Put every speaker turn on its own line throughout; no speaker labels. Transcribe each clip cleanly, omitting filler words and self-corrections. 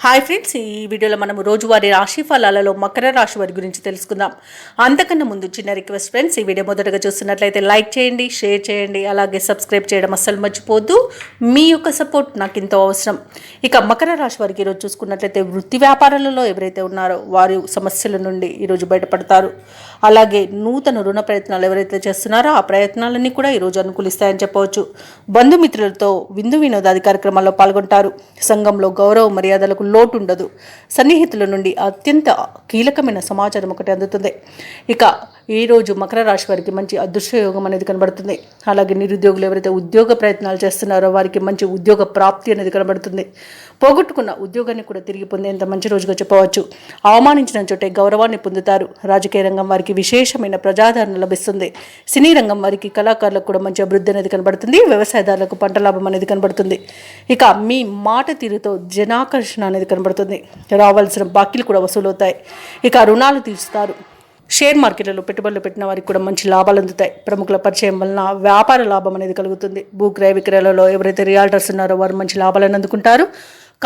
Hi friends, ఈ వీడియోలో మనం రోజువారీ రాశి ఫలాలలో మకర రాశి వారి గురించి తెలుసుకుందాం. అంతకన్నా ముందు చిన్న రిక్వెస్ట్ ఫ్రెండ్స్, ఈ వీడియో మొదటగా చూస్తున్నట్లయితే లైక్ చేయండి, షేర్ చేయండి, అలాగే సబ్స్క్రైబ్ చేయడం అస్సలు మర్చిపోద్దు. మీ యొక్క సపోర్ట్ నాకు ఎంతో అవసరం. ఇక మకర రాశి వారికి ఈరోజు చూసుకున్నట్లయితే వృత్తి వ్యాపారాలలో ఎవరైతే ఉన్నారో వారి సమస్యల నుండి ఈరోజు బయటపడతారు. అలాగే నూతన రుణ ప్రయత్నాలు ఎవరైతే చేస్తున్నారో ఆ ప్రయత్నాలన్నీ కూడా ఈరోజు అనుకూలిస్తాయని చెప్పవచ్చు. బంధుమిత్రులతో విందు వినోదాది కార్యక్రమాల్లో పాల్గొంటారు. సంఘంలో గౌరవ మర్యాదలకు లోటు ఉండదు. సన్నిహితుల నుండి అత్యంత కీలకమైన సమాచారం ఒకటి అందుతుంది. ఇక ఈరోజు మకర రాశి వారికి మంచి అదృశ్య యోగం అనేది కనబడుతుంది. అలాగే నిరుద్యోగులు ఎవరైతే ఉద్యోగ ప్రయత్నాలు చేస్తున్నారో వారికి మంచి ఉద్యోగ ప్రాప్తి అనేది కనబడుతుంది. పోగొట్టుకున్న ఉద్యోగాన్ని కూడా తిరిగి పొందేంత మంచి రోజుగా చెప్పవచ్చు. అవమానించిన చోటే గౌరవాన్ని పొందుతారు. రాజకీయ రంగం వారికి విశేషమైన ప్రజాదరణ లభిస్తుంది. సినీ రంగం వారికి కళాకారులకు కూడా మంచి అభివృద్ధి అనేది కనబడుతుంది. వ్యవసాయదారులకు పంట లాభం అనేది కనబడుతుంది. ఇక మీ మాట తీరుతో జనాకర్షణ అనేది కనబడుతుంది. రావాల్సిన బాకీలు కూడా వసూలవుతాయి. ఇక రుణాలు తీరుస్తారు. షేర్ మార్కెట్లలో పెట్టుబడులు పెట్టిన వారికి కూడా మంచి లాభాలు అందుతాయి. ప్రముఖుల పరిచయం వలన వ్యాపార లాభం అనేది కలుగుతుంది. భూక్రయ విక్రయాలలో ఎవరైతే రియాల్టర్స్ ఉన్నారో వారు మంచి లాభాలను అందుకుంటారు.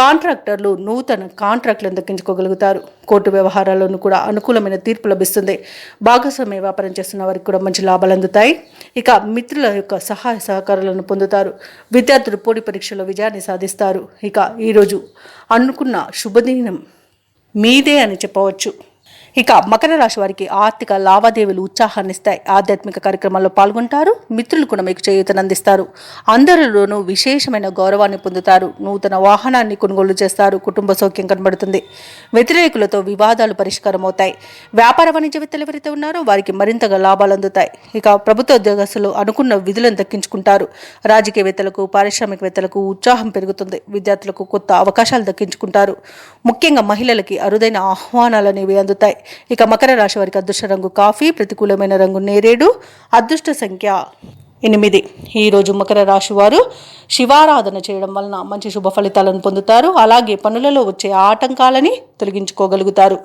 కాంట్రాక్టర్లు నూతన కాంట్రాక్టులను దక్కించుకోగలుగుతారు. కోర్టు వ్యవహారాలను కూడా అనుకూలమైన తీర్పు లభిస్తుంది. భాగస్వామ్య వ్యాపారం చేస్తున్న వారికి కూడా మంచి లాభాలు అందుతాయి. ఇక మిత్రుల యొక్క సహాయ సహకారాలను పొందుతారు. విద్యార్థులు పోటీ పరీక్షలో విజయాన్ని సాధిస్తారు. ఇక ఈరోజు అనుకున్న శుభదినం మీదే అని చెప్పవచ్చు. ఇక మకర రాశి వారికి ఆర్థిక లావాదేవీలు ఉత్సాహాన్నిస్తాయి. ఆధ్యాత్మిక కార్యక్రమాల్లో పాల్గొంటారు. మిత్రులు కూడా మీకు చేయూతనందిస్తారు. అందరిలోనూ విశేషమైన గౌరవాన్ని పొందుతారు. నూతన వాహనాన్ని కొనుగోలు చేస్తారు. కుటుంబ సౌఖ్యం కనబడుతుంది. వ్యతిరేకులతో వివాదాలు పరిష్కారం అవుతాయి. వ్యాపార వాణిజ్యవేత్తలు ఎవరైతే ఉన్నారో వారికి మరింతగా లాభాలు అందుతాయి. ఇక ప్రభుత్వ ఉద్యోగస్తులు అనుకున్న విధులను దక్కించుకుంటారు. రాజకీయవేత్తలకు పారిశ్రామికవేత్తలకు ఉత్సాహం పెరుగుతుంది. విద్యార్థులకు కొత్త అవకాశాలు దక్కించుకుంటారు. ముఖ్యంగా మహిళలకి అరుదైన ఆహ్వానాలు అనేవి అందుతాయి. ఇక మకర రాశి వారికి అదృష్ట రంగు కాఫీ, ప్రతికూలమైన రంగు నేరేడు, అదృష్ట సంఖ్య 8. ఈరోజు మకర రాశి వారు శివారాధన చేయడం వలన మంచి శుభ ఫలితాలను పొందుతారు. అలాగే పనులలో వచ్చే ఆటంకాలని తొలగించుకోగలుగుతారు.